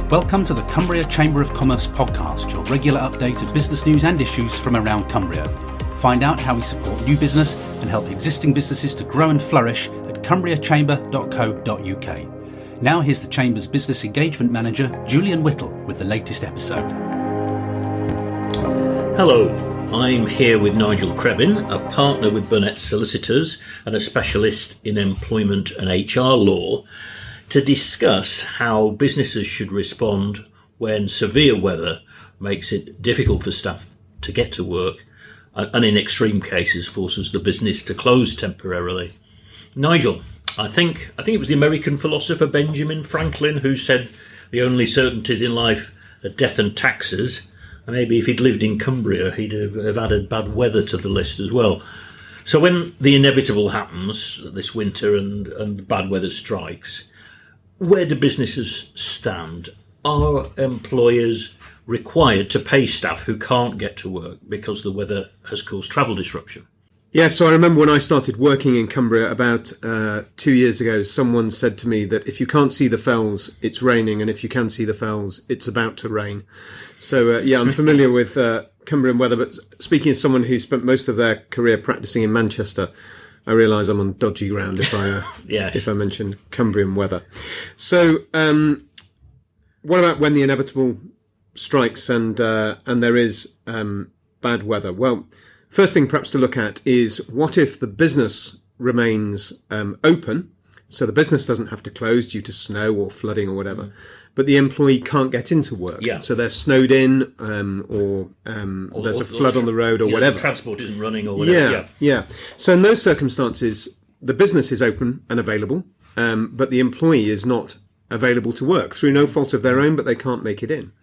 Welcome to the Cumbria Chamber of Commerce podcast, your regular update of business news and issues from around Cumbria. Find out how we support new business and help existing businesses to grow and flourish at cumbriachamber.co.uk. Now here's the Chamber's Business Engagement Manager, Julian Whittle, with the latest episode. Hello, I'm here with Nigel Crebbin, a partner with Burnetts Solicitors and a specialist in employment and HR law, to discuss how businesses should respond when severe weather makes it difficult for staff to get to work and in extreme cases forces the business to close temporarily. Nigel, I think it was the American philosopher Benjamin Franklin who said the only certainties in life are death and taxes. And maybe if he'd lived in Cumbria, he'd have added bad weather to the list as well. So when the inevitable happens this winter and bad weather strikes, where do businesses stand? Are employers required to pay staff who can't get to work because the weather has caused travel disruption? Yeah, so I remember when I started working in Cumbria about 2 years ago, someone said to me that if you can't see the fells, it's raining, and if you can see the fells, it's about to rain. So, I'm familiar with Cumbrian weather, but speaking as someone who spent most of their career practicing in Manchester, I realise I'm on dodgy ground if I if I mention Cumbrian weather. So, what about when the inevitable strikes and there is bad weather? Well, first thing perhaps to look at is what if the business remains open, so the business doesn't have to close due to snow or flooding or whatever, but the employee can't get into work. Yeah. So they're snowed in or there's a flood on the road or whatever. Transport isn't running or whatever. Yeah. So in those circumstances, the business is open and available, but the employee is not available to work through no fault of their own, but they can't make it in.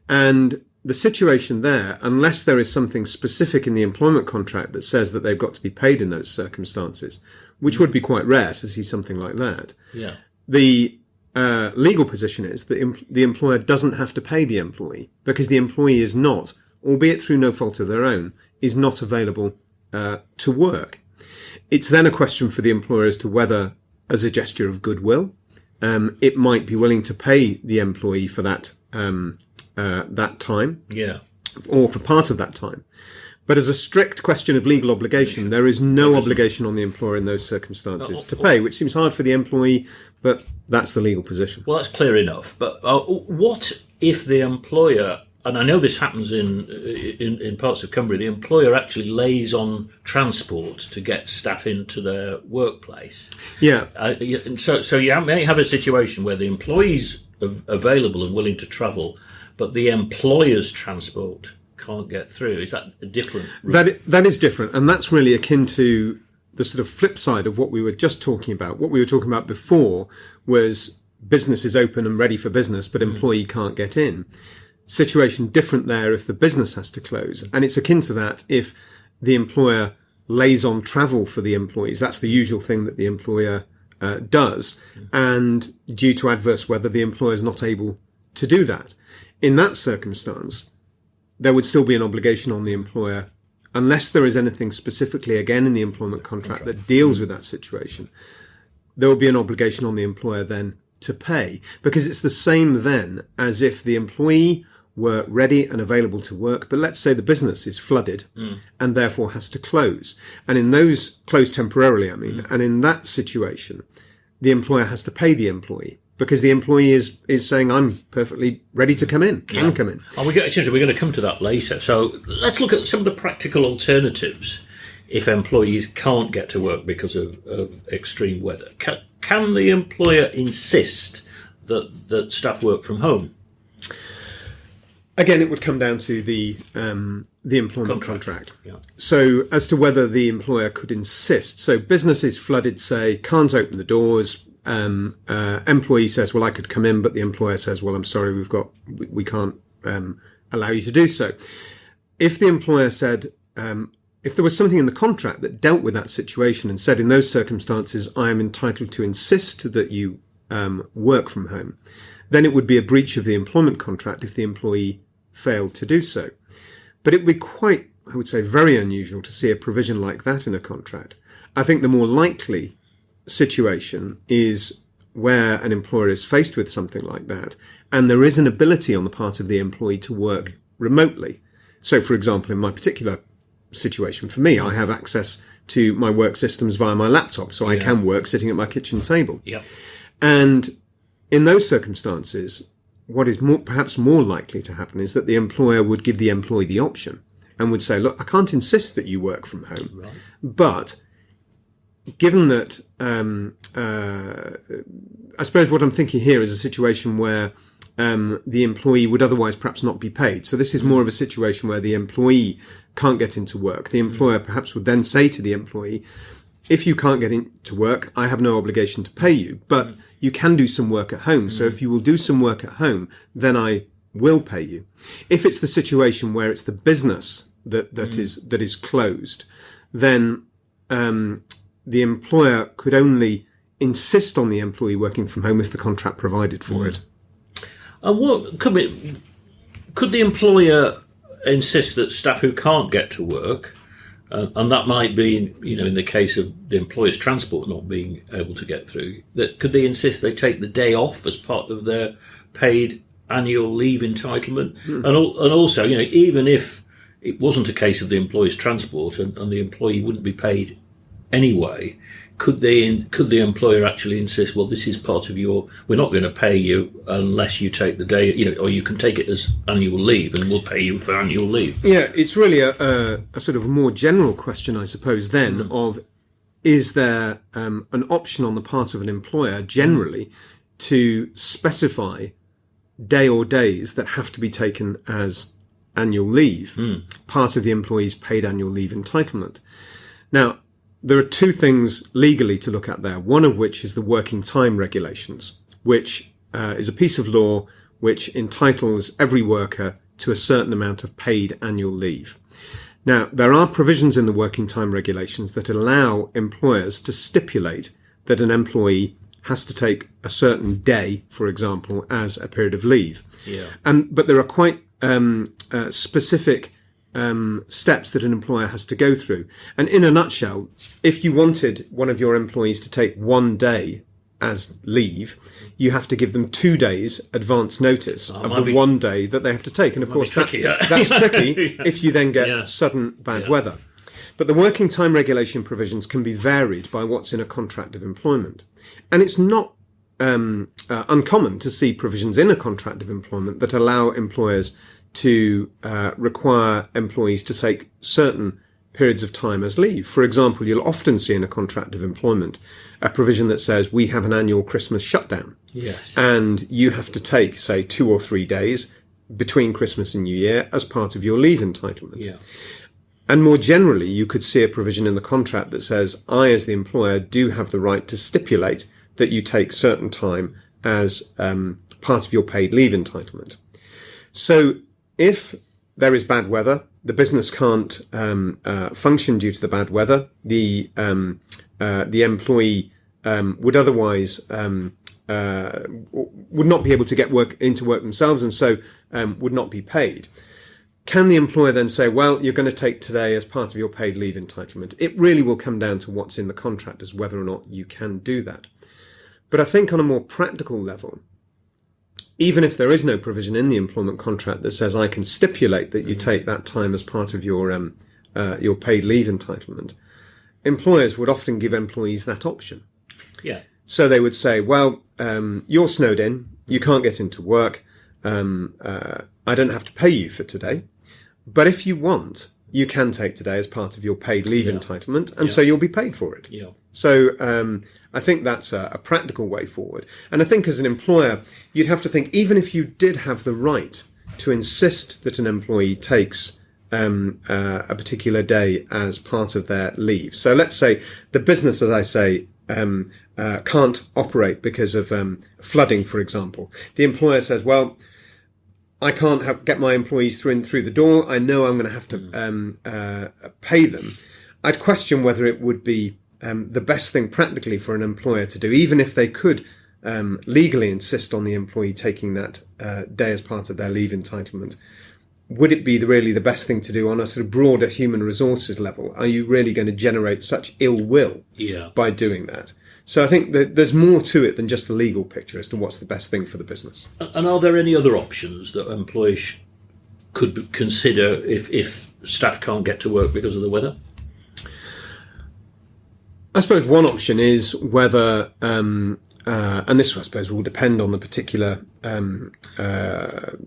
And the situation there, unless there is something specific in the employment contract that says that they've got to be paid in those circumstances, which would be quite rare to see something like that. Yeah. The legal position is that the employer doesn't have to pay the employee because the employee is not, albeit through no fault of their own, is not available to work. It's then a question for the employer as to whether, as a gesture of goodwill, it might be willing to pay the employee for that time, or for part of that time. But as a strict question of legal obligation, there is no obligation on the employer in those circumstances to pay, which seems hard for the employee, but that's the legal position. Well, that's clear enough. But what if the employer, and I know this happens in parts of Cumbria, the employer actually lays on transport to get staff into their workplace? Yeah. So you may have a situation where the employee's available and willing to travel, but the employer's transport can't get through. Is that a different? That is different, and that's really akin to the sort of flip side of what we were just talking about. What we were talking about before was business is open and ready for business, but employee can't get in. Situation different there if the business has to close, and it's akin to that if the employer lays on travel for the employees. That's the usual thing that the employer does, and due to adverse weather, the employer is not able to do that. In that circumstance, there would still be an obligation on the employer, unless there is anything specifically, again, in the employment contract that deals with that situation. There will be an obligation on the employer then to pay, because it's the same then as if the employee were ready and available to work, but let's say the business is flooded and therefore has to close. And in those, close temporarily, and in that situation, the employer has to pay the employee, because the employee is saying, I'm perfectly ready to come in, can come in. We're going to come to that later. So let's look at some of the practical alternatives if employees can't get to work because of extreme weather. Can the employer insist that staff work from home? Again, it would come down to the employment contract. Yeah. So as to whether the employer could insist. So business is flooded, say, can't open the doors. Employee says, well, I could come in, but the employer says, well, I'm sorry, we can't allow you to do so. If the employer said, if there was something in the contract that dealt with that situation and said, in those circumstances, I am entitled to insist that you work from home, then it would be a breach of the employment contract if the employee failed to do so. But it would be quite, I would say, very unusual to see a provision like that in a contract. I think the more likely situation is where an employer is faced with something like that and there is an ability on the part of the employee to work remotely. So, for example, in my particular situation, for me, I have access to my work systems via my laptop, so I can work sitting at my kitchen table. Yeah. And in those circumstances, what is perhaps more likely to happen is that the employer would give the employee the option and would say, look, I can't insist that you work from home, but given that, I suppose what I'm thinking here is a situation where the employee would otherwise perhaps not be paid. So this is more of a situation where the employee can't get into work. The employer perhaps would then say to the employee, if you can't get into work, I have no obligation to pay you, but you can do some work at home. So if you will do some work at home, then I will pay you. If it's the situation where it's the business that is closed, then the employer could only insist on the employee working from home if the contract provided for it. And what could the employer insist that staff who can't get to work, and that might be, in the case of the employer's transport not being able to get through, that could they insist they take the day off as part of their paid annual leave entitlement? And also, even if it wasn't a case of the employer's transport and the employee wouldn't be paid anyway, could the employer actually insist, well, this is part of we're not going to pay you unless you take the day, or you can take it as annual leave and we'll pay you for annual leave? Yeah, it's really a sort of more general question, I suppose, then, of is there an option on the part of an employer generally to specify day or days that have to be taken as annual leave, part of the employee's paid annual leave entitlement. Now, there are two things legally to look at there, one of which is the working time regulations, which is a piece of law which entitles every worker to a certain amount of paid annual leave. Now, there are provisions in the working time regulations that allow employers to stipulate that an employee has to take a certain day, for example, as a period of leave. Yeah. But there are quite specific steps that an employer has to go through. And in a nutshell, if you wanted one of your employees to take one day as leave, you have to give them 2 days advance notice of the 1 day that they have to take. And of course, that's tricky if you then get sudden bad weather. But the working time regulation provisions can be varied by what's in a contract of employment. And it's not uncommon to see provisions in a contract of employment that allow employers to require employees to take certain periods of time as leave. For example, you'll often see in a contract of employment a provision that says we have an annual Christmas shutdown. Yes. And you have to take, say, 2 or 3 days between Christmas and New Year as part of your leave entitlement. Yeah. And more generally, you could see a provision in the contract that says, I, as the employer, do have the right to stipulate that you take certain time as part of your paid leave entitlement. So if there is bad weather, the business can't function due to the bad weather, the employee would otherwise would not be able to get into work themselves, and so would not be paid. Can the employer then say, well, you're going to take today as part of your paid leave entitlement? It really will come down to what's in the contract as whether or not you can do that. But I think on a more practical level, even if there is no provision in the employment contract that says I can stipulate that you take that time as part of your paid leave entitlement, employers would often give employees that option. Yeah. So they would say, well, you're snowed in, you can't get into work, I don't have to pay you for today, but if you want, you can take today as part of your paid leave entitlement, and so you'll be paid for it. Yeah. So I think that's a practical way forward. And I think as an employer, you'd have to think, even if you did have the right to insist that an employee takes a particular day as part of their leave. So let's say the business, as I say, can't operate because of flooding, for example. The employer says, well, I can't get my employees through the door. I know I'm going to have to pay them. I'd question whether it would be the best thing practically for an employer to do, even if they could legally insist on the employee taking that day as part of their leave entitlement. Would it be really the best thing to do on a sort of broader human resources level? Are you really going to generate such ill will by doing that? So I think that there's more to it than just the legal picture as to what's the best thing for the business. And are there any other options that employees could consider if staff can't get to work because of the weather? I suppose one option is whether, and this I suppose will depend on the particular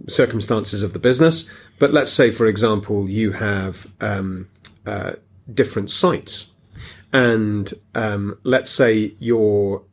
circumstances of the business, but let's say, for example, you have different sites. And let's say your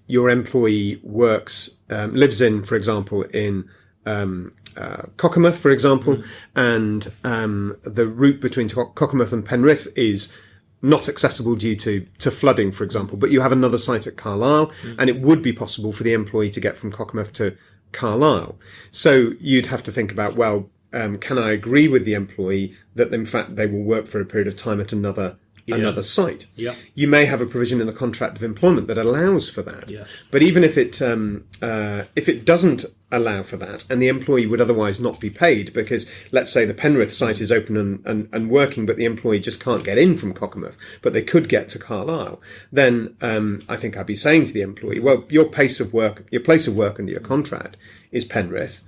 employee lives in, for example, in Cockermouth, for example, and the route between Cockermouth and Penrith is not accessible due to flooding, for example. But you have another site at Carlisle, and it would be possible for the employee to get from Cockermouth to Carlisle. So you'd have to think about, well, can I agree with the employee that in fact they will work for a period of time at another site? Yeah. You may have a provision in the contract of employment that allows for that. Yes. But even if it doesn't allow for that, and the employee would otherwise not be paid because, let's say, the Penrith site is open and working, but the employee just can't get in from Cockermouth, but they could get to Carlisle, then I think I'd be saying to the employee, well, your place of work under your contract is Penrith.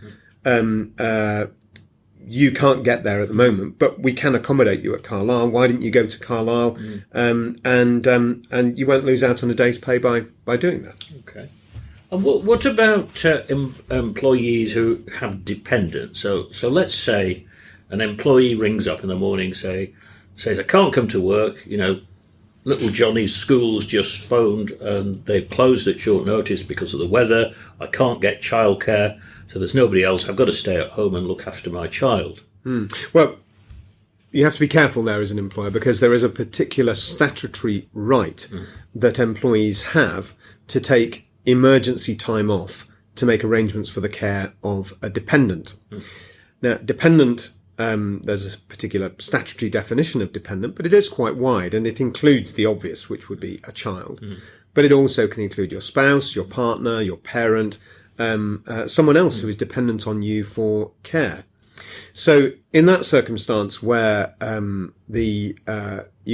You can't get there at the moment, but we can accommodate you at Carlisle. Why didn't you go to Carlisle? And you won't lose out on a day's pay by doing that. Okay. And what about employees who have dependents? So let's say an employee rings up in the morning, says, I can't come to work. Little Johnny's school's just phoned and they've closed at short notice because of the weather. I can't get childcare. So there's nobody else. I've got to stay at home and look after my child. Well, you have to be careful there as an employer, because there is a particular statutory right that employees have to take emergency time off to make arrangements for the care of a dependent. Now, dependent, there's a particular statutory definition of dependent, but it is quite wide, and it includes the obvious, which would be a child. But it also can include your spouse, your partner, your parent, someone else who is dependent on you for care. So in that circumstance where you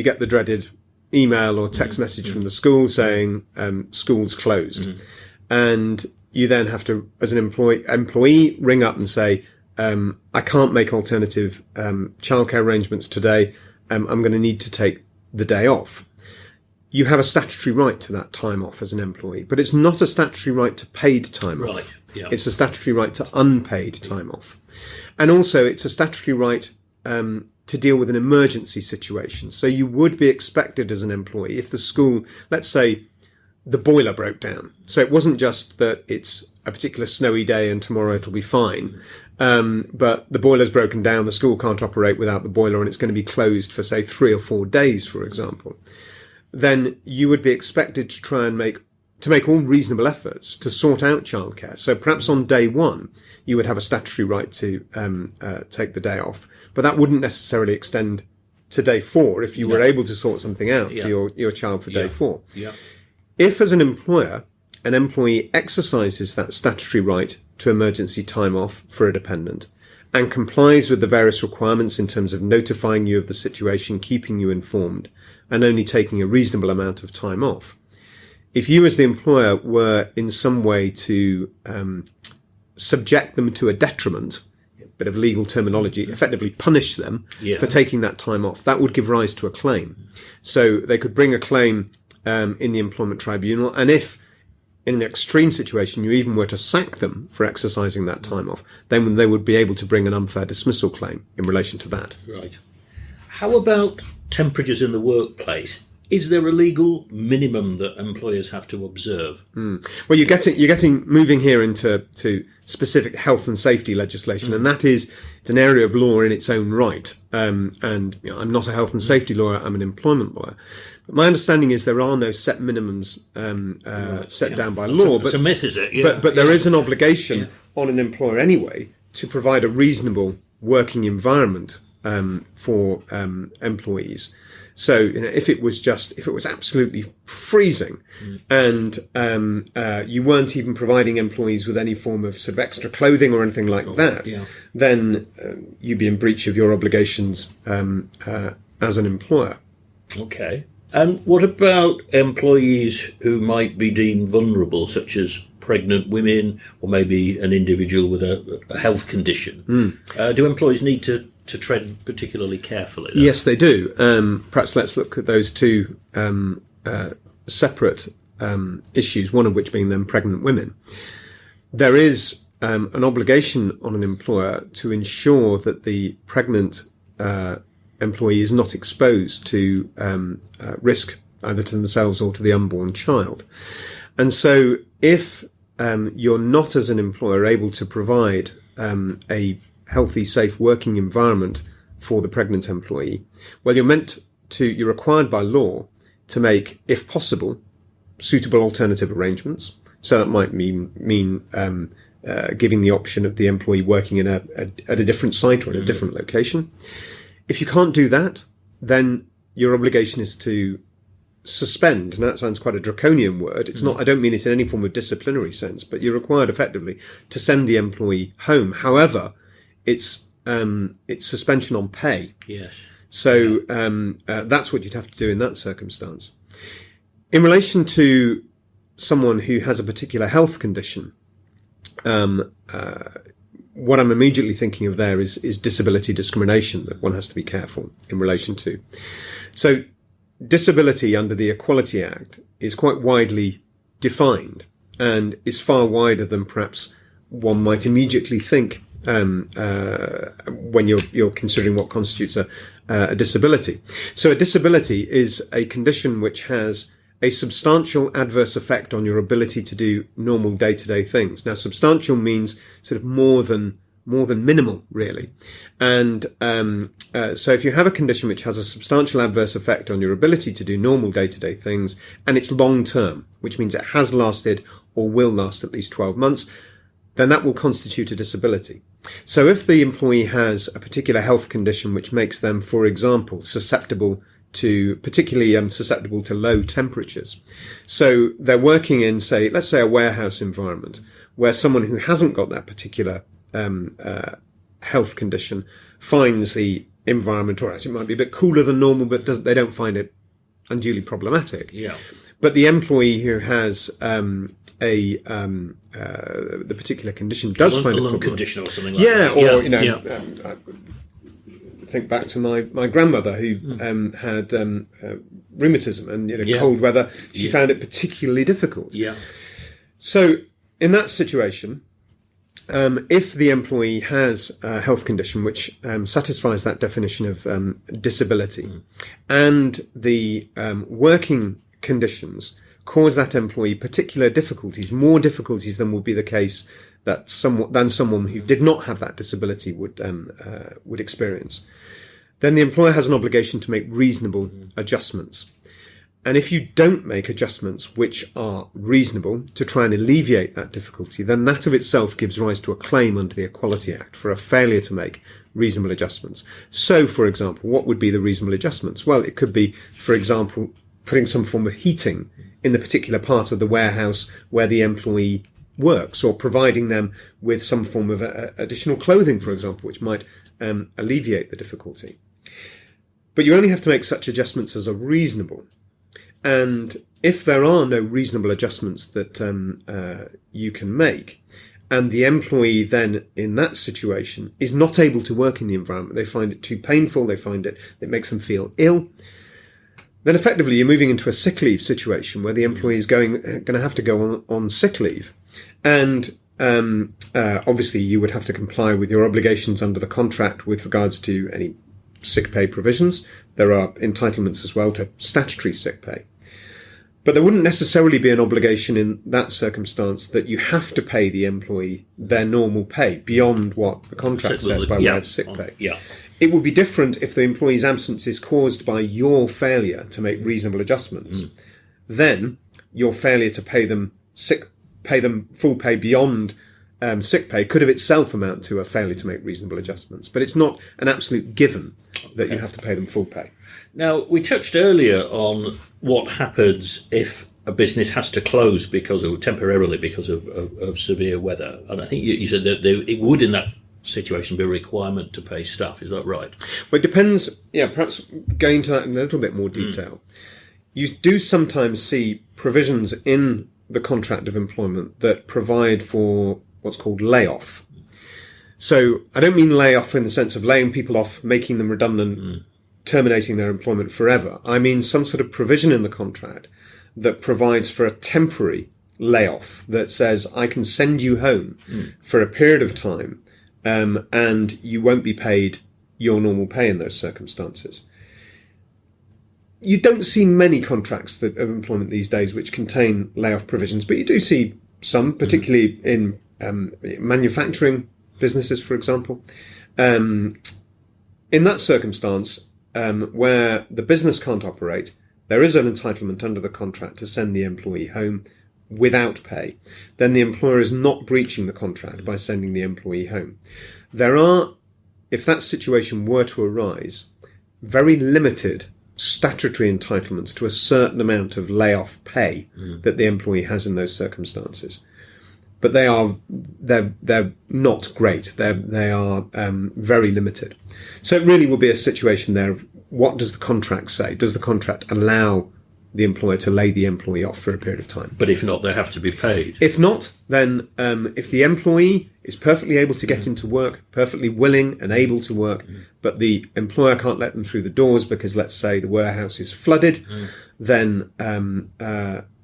get the dreaded email or text message from the school saying school's closed, and you then have to, as an employee, ring up and say, I can't make alternative childcare arrangements today. I'm going to need to take the day off. You have a statutory right to that time off as an employee, but it's not a statutory right to paid time off. Yeah. It's a statutory right to unpaid time off. And also it's a statutory right to deal with an emergency situation. So you would be expected as an employee, if the school, let's say the boiler broke down. So it wasn't just that it's a particular snowy day and tomorrow it'll be fine. But the boiler's broken down, the school can't operate without the boiler, and it's going to be closed for, say, 3 or 4 days, for example. Then you would be expected to try and make all reasonable efforts to sort out childcare. So perhaps on day one, you would have a statutory right to take the day off, but that wouldn't necessarily extend to day 4 if you were able to sort something out for your child for day 4. Yeah. If, as an employer, an employee exercises that statutory right to emergency time off for a dependent and complies with the various requirements in terms of notifying you of the situation, keeping you informed, and only taking a reasonable amount of time off, if you as the employer were in some way to subject them to a detriment, a bit of legal terminology, effectively punish them for taking that time off, that would give rise to a claim. So they could bring a claim in the employment tribunal, and if in an extreme situation you even were to sack them for exercising that time off, then they would be able to bring an unfair dismissal claim in relation to that. Right. How about temperatures in the workplace? Is there a legal minimum that employers have to observe? Well, you're getting moving here into specific health and safety legislation, and it's an area of law in its own right. And I'm not a health and safety lawyer; I'm an employment lawyer. But my understanding is there are no set minimums set down by law. It's a myth, is it? Yeah. But there is an obligation on an employer anyway to provide a reasonable working environment for employees. So, if it was absolutely freezing and you weren't even providing employees with any form of sort of extra clothing or anything like that, then you'd be in breach of your obligations as an employer. Okay. And what about employees who might be deemed vulnerable, such as pregnant women or maybe an individual with a health condition? Do employees need to tread particularly carefully there? Yes, they do. Perhaps let's look at those two separate issues, one of which being then pregnant women. There is an obligation on an employer to ensure that the pregnant employee is not exposed to risk either to themselves or to the unborn child. And so if you're not, as an employer, able to provide a healthy, safe working environment for the pregnant employee, well, you're required by law to make, if possible, suitable alternative arrangements. So that might mean giving the option of the employee working at a different site or in a different location. If you can't do that, then your obligation is to suspend, and that sounds quite a draconian word. It's not, I don't mean it in any form of disciplinary sense, but you're required effectively to send the employee home. However, it's suspension on pay. Yes. So that's what you'd have to do in that circumstance. In relation to someone who has a particular health condition, what I'm immediately thinking of there is disability discrimination that one has to be careful in relation to. So disability under the Equality Act is quite widely defined and is far wider than perhaps one might immediately think when you're considering what constitutes a disability. So a disability is a condition which has a substantial adverse effect on your ability to do normal day-to-day things. Now, substantial means sort of more than minimal, really. And so if you have a condition which has a substantial adverse effect on your ability to do normal day-to-day things, and it's long-term, which means it has lasted or will last at least 12 months, then that will constitute a disability. So if the employee has a particular health condition which makes them, for example, particularly susceptible to low temperatures. So they're working in, let's say a warehouse environment where someone who hasn't got that particular health condition finds the environment, or actually it might be a bit cooler than normal, but they don't find it unduly problematic. Yeah. But the employee who has the particular condition does find it lung problematic. Condition or something like that. Think back to my grandmother who had rheumatism and cold weather. She found it particularly difficult. Yeah. So in that situation, if the employee has a health condition which satisfies that definition of disability, and the working conditions cause that employee particular difficulties, more difficulties than would be the case that someone who did not have that disability would experience, then the employer has an obligation to make reasonable adjustments. And if you don't make adjustments which are reasonable to try and alleviate that difficulty, then that of itself gives rise to a claim under the Equality Act for a failure to make reasonable adjustments. So, for example, what would be the reasonable adjustments? Well, it could be, for example, putting some form of heating in the particular part of the warehouse where the employee works, or providing them with some form of additional clothing, for example, which might alleviate the difficulty. But you only have to make such adjustments as are reasonable. And if there are no reasonable adjustments that you can make, and the employee then in that situation is not able to work in the environment, they find it too painful, they find it makes them feel ill, then effectively you're moving into a sick leave situation where the employee is going to have to go on sick leave. And obviously you would have to comply with your obligations under the contract with regards to any sick pay provisions. There are entitlements as well to statutory sick pay. But there wouldn't necessarily be an obligation in that circumstance that you have to pay the employee their normal pay beyond what the contract says by way of sick pay. Yeah. It would be different if the employee's absence is caused by your failure to make reasonable adjustments. Then your failure to pay them full pay beyond sick pay could of itself amount to a failure to make reasonable adjustments. But it's not an absolute given that you have to pay them full pay. Now, we touched earlier on what happens if a business has to close temporarily because of severe weather. And I think you said that it would, in that situation, be a requirement to pay staff. Is that right? Well, it depends. Yeah, perhaps going into that in a little bit more detail. you do sometimes see provisions in the contract of employment that provide for what's called layoff. So I don't mean layoff in the sense of laying people off, making them redundant, terminating their employment forever. I mean some sort of provision in the contract that provides for a temporary layoff that says, I can send you home for a period of time, and you won't be paid your normal pay in those circumstances. You don't see many contracts of employment these days which contain layoff provisions, but you do see some, particularly in manufacturing businesses, for example. In that circumstance, where the business can't operate, there is an entitlement under the contract to send the employee home without pay. Then the employer is not breaching the contract by sending the employee home. There are, if that situation were to arise, very limited statutory entitlements to a certain amount of layoff pay that the employee has in those circumstances. But they're not great. They are very limited. So it really will be a situation there of what does the contract say? Does the contract allow the employer to lay the employee off for a period of time? But if not, they have to be paid. If not, then if the employee is perfectly able to get into work, perfectly willing and able to work, but the employer can't let them through the doors because, let's say, the warehouse is flooded, then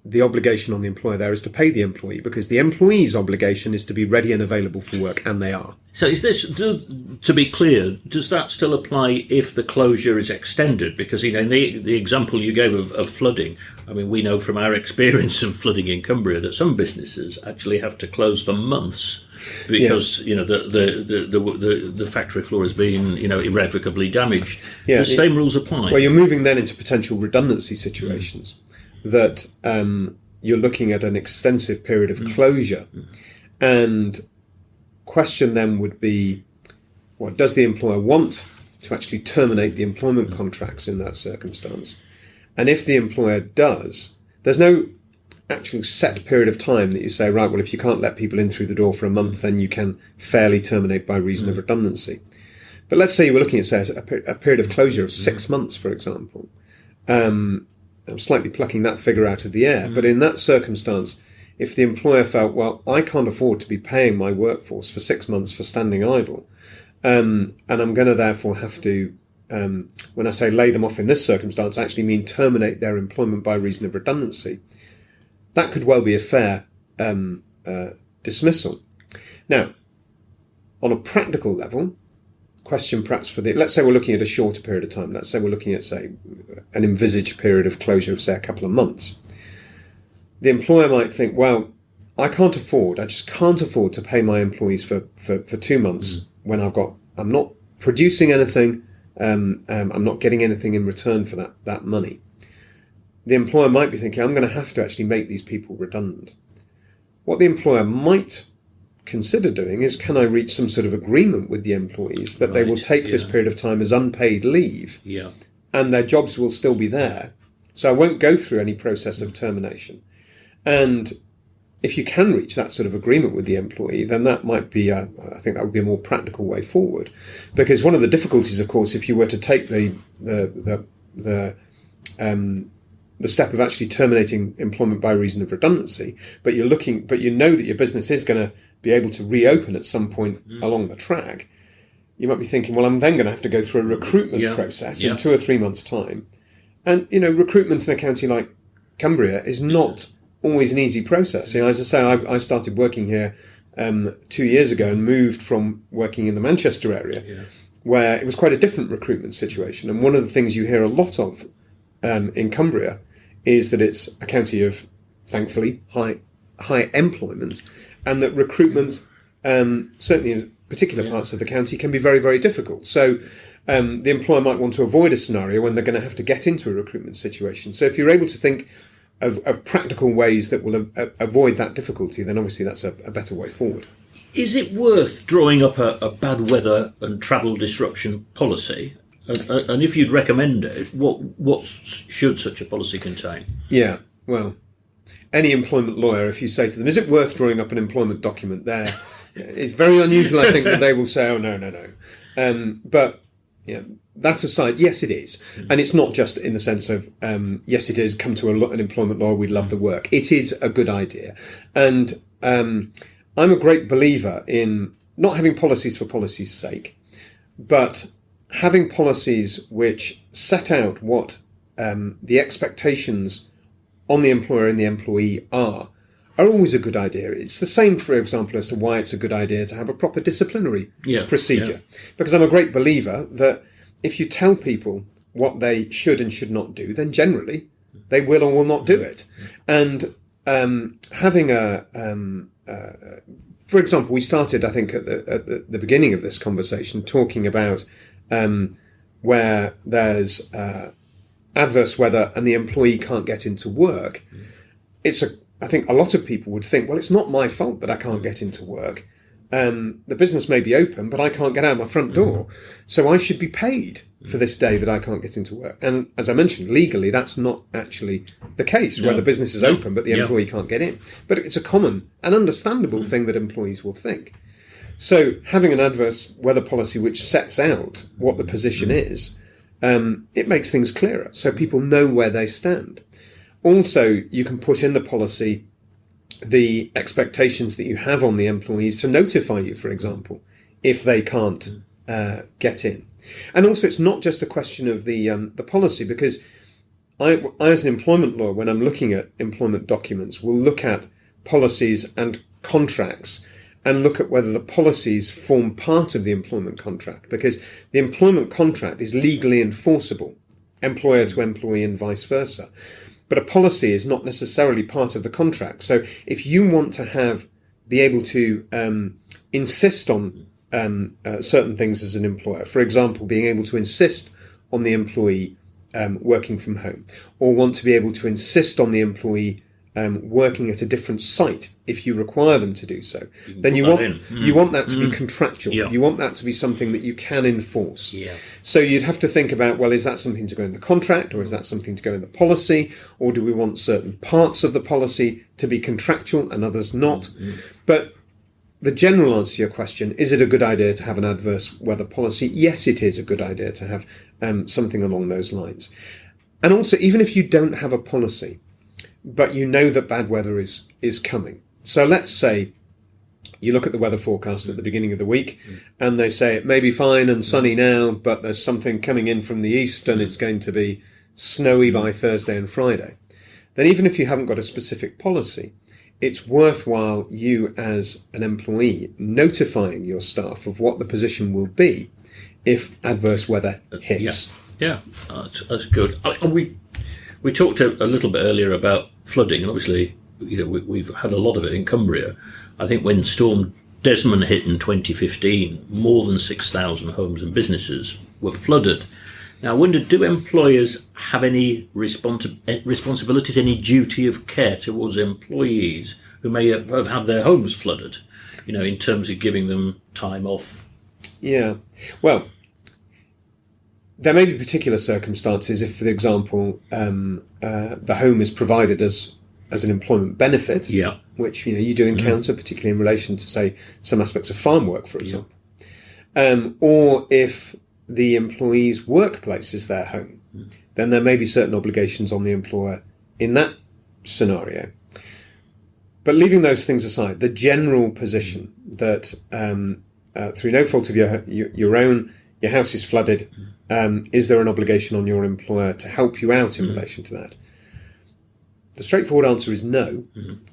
the obligation on the employer there is to pay the employee, because the employee's obligation is to be ready and available for work, and they are. So is this, to be clear, does that still apply if the closure is extended? Because, in the example you gave of flooding, I mean, we know from our experience of flooding in Cumbria that some businesses actually have to close for months because, the factory floor has been, irrevocably damaged. Yeah, the same rules apply. Well, you're moving then into potential redundancy situations. That you're looking at an extensive period of closure. And question then would be, what does the employer want to actually terminate the employment contracts in that circumstance? And if the employer does, there's no actual set period of time that you say, right, well, if you can't let people in through the door for a month, then you can fairly terminate by reason of redundancy. But let's say you were looking at, say, a period of closure of 6 months, for example. I'm slightly plucking that figure out of the air, but in that circumstance, if the employer felt, well, I can't afford to be paying my workforce for 6 months for standing idle, and I'm going to therefore have to, when I say lay them off in this circumstance, I actually mean terminate their employment by reason of redundancy, that could well be a fair dismissal. Now, on a practical level, question perhaps for let's say we're looking at a shorter period of time. Let's say we're looking at, say, an envisaged period of closure of, say, a couple of months. The employer might think, well, I just can't afford to pay my employees for 2 months when I'm not producing anything, I'm not getting anything in return for that money. The employer might be thinking, I'm going to have to actually make these people redundant. What the employer might consider doing is, can I reach some sort of agreement with the employees that they will take this period of time as unpaid leave, and their jobs will still be there, so I won't go through any process of termination. And if you can reach that sort of agreement with the employee, then that might be I think that would be a more practical way forward, because one of the difficulties, of course, if you were to take the step of actually terminating employment by reason of redundancy, but you know that your business is going to be able to reopen at some point along the track, you might be thinking, well, I'm then going to have to go through a recruitment process in 2 or 3 months' time. And, recruitment in a county like Cumbria is not always an easy process. As I say, I started working here 2 years ago and moved from working in the Manchester area, where it was quite a different recruitment situation. And one of the things you hear a lot of in Cumbria is that it's a county of, thankfully, high employment, and that recruitment, certainly in particular parts of the county, can be very, very difficult. So the employer might want to avoid a scenario when they're going to have to get into a recruitment situation. So if you're able to think of practical ways that will avoid that difficulty, then obviously that's a better way forward. Is it worth drawing up a bad weather and travel disruption policy? And if you'd recommend it, what should such a policy contain? Yeah, well, any employment lawyer, if you say to them, is it worth drawing up an employment document there? It's very unusual, I think, that they will say, oh, no. But that aside, yes, it is. And it's not just in the sense of, yes, it is, come to an employment law, we love the work. It is a good idea. And I'm a great believer in not having policies for policy's sake, but having policies which set out what the expectations on the employer and the employee are always a good idea. It's the same, for example, as to why it's a good idea to have a proper disciplinary procedure. Because I'm a great believer that if you tell people what they should and should not do, then generally they will or will not do it. And having for example, we started, I think, at the beginning of this conversation talking about where there's adverse weather and the employee can't get into work. I think a lot of people would think, well, it's not my fault that I can't get into work. The business may be open, but I can't get out my front door. So I should be paid for this day that I can't get into work. And as I mentioned, legally, that's not actually the case, where the business is open, but the employee can't get in. But it's a common and understandable thing that employees will think. So having an adverse weather policy which sets out what the position is, it makes things clearer so people know where they stand. Also, you can put in the policy the expectations that you have on the employees to notify you, for example, if they can't get in. And also, it's not just a question of the policy, because I, as an employment lawyer, when I'm looking at employment documents, will look at policies and contracts and look at whether the policies form part of the employment contract, because the employment contract is legally enforceable, employer to employee and vice versa. But a policy is not necessarily part of the contract. So if you want to be able to insist on certain things as an employer, for example, being able to insist on the employee working from home, or want to be able to insist on the employee working at a different site if you require them to do so, then you want that to be contractual. Yeah. You want that to be something that you can enforce. Yeah. So you'd have to think about, well, is that something to go in the contract, or is that something to go in the policy, or do we want certain parts of the policy to be contractual and others not? But the general answer to your question, is it a good idea to have an adverse weather policy? Yes, it is a good idea to have something along those lines. And also, even if you don't have a policy, but you know that bad weather is coming. So let's say you look at the weather forecast at the beginning of the week and they say it may be fine and sunny now, but there's something coming in from the east and it's going to be snowy by Thursday and Friday. Then even if you haven't got a specific policy, it's worthwhile you as an employee notifying your staff of what the position will be if adverse weather hits. Yeah, that's good. We talked a little bit earlier about flooding, and obviously, we've had a lot of it in Cumbria. I think when Storm Desmond hit in 2015, more than 6,000 homes and businesses were flooded. Now, I wonder, do employers have any responsibilities, any duty of care towards employees who may have had their homes flooded, in terms of giving them time off? Yeah, well, there may be particular circumstances if, for example, the home is provided as an employment benefit, which you do encounter, particularly in relation to, say, some aspects of farm work, for example, or if the employee's workplace is their home, then there may be certain obligations on the employer in that scenario. But leaving those things aside, the general position that through no fault of your own, your house is flooded, is there an obligation on your employer to help you out in relation to that? The straightforward answer is no.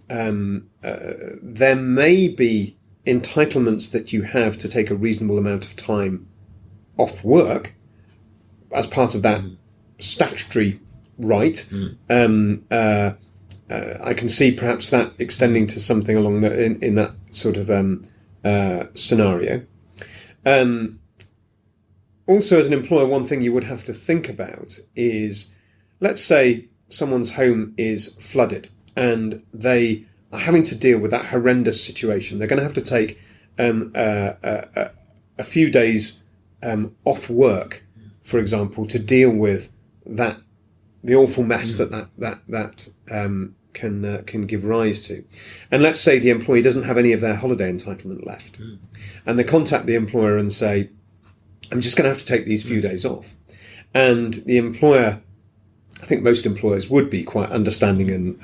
There may be entitlements that you have to take a reasonable amount of time off work as part of that statutory right. I can see perhaps that extending to something along in that sort of scenario. Also, as an employer, one thing you would have to think about is, let's say someone's home is flooded and they are having to deal with that horrendous situation. They're going to have to take a few days off work, for example, to deal with the awful mess that can give rise to. And let's say the employee doesn't have any of their holiday entitlement left, and they contact the employer and say, I'm just going to have to take these few days off. And the employer, I think most employers would be quite understanding and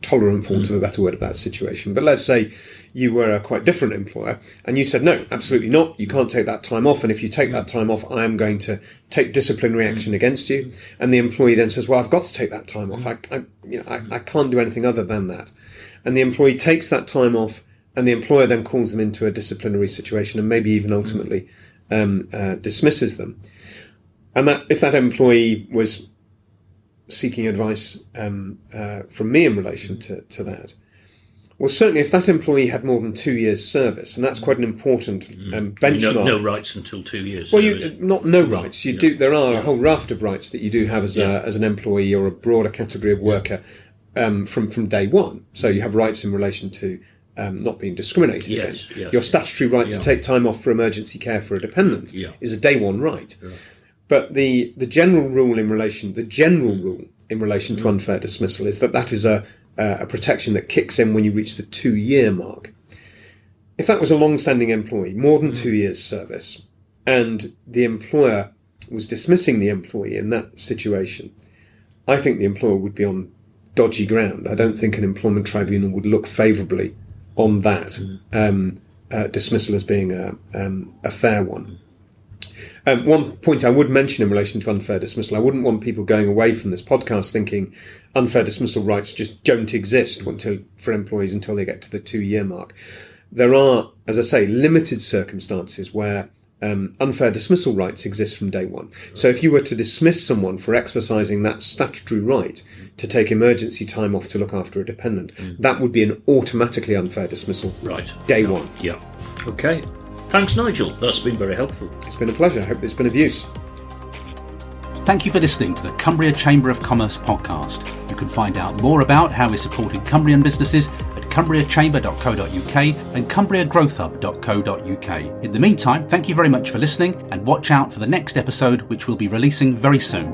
tolerant, for want of a better word, of that situation. But let's say you were a quite different employer and you said, no, absolutely not. You can't take that time off. And if you take that time off, I am going to take disciplinary action against you. And the employee then says, well, I've got to take that time off. I can't do anything other than that. And the employee takes that time off, and the employer then calls them into a disciplinary situation and maybe even ultimately dismisses them. And that, if that employee was seeking advice from me in relation to that, well, certainly if that employee had more than 2 years' service, and that's quite an important benchmark. No rights until 2 years. Well, no rights. You do. There are a whole raft of rights that you do have as an employee or a broader category of worker from day one. So you have rights in relation to not being discriminated against. Yes. Your statutory right to take time off for emergency care for a dependent is a day one right. Yeah. But the general rule in relation to unfair dismissal is that is a protection that kicks in when you reach the 2 year mark. If that was a long-standing employee, more than 2 years service, and the employer was dismissing the employee in that situation, I think the employer would be on dodgy ground. I don't think an employment tribunal would look favourably on that dismissal as being a fair one. One point I would mention in relation to unfair dismissal, I wouldn't want people going away from this podcast thinking unfair dismissal rights just don't exist for employees until they get to the 2 year mark. There are, as I say, limited circumstances where unfair dismissal rights exist from day one. So if you were to dismiss someone for exercising that statutory right to take emergency time off to look after a dependent, that would be an automatically unfair dismissal day one. Yeah. Okay. Thanks, Nigel. That's been very helpful. It's been a pleasure. I hope it's been of use. Thank you for listening to the Cumbria Chamber of Commerce podcast. You can find out more about how we're supporting Cumbrian businesses at cumbriachamber.co.uk and cumbriagrowthhub.co.uk. In the meantime, thank you very much for listening, and watch out for the next episode, which we'll be releasing very soon.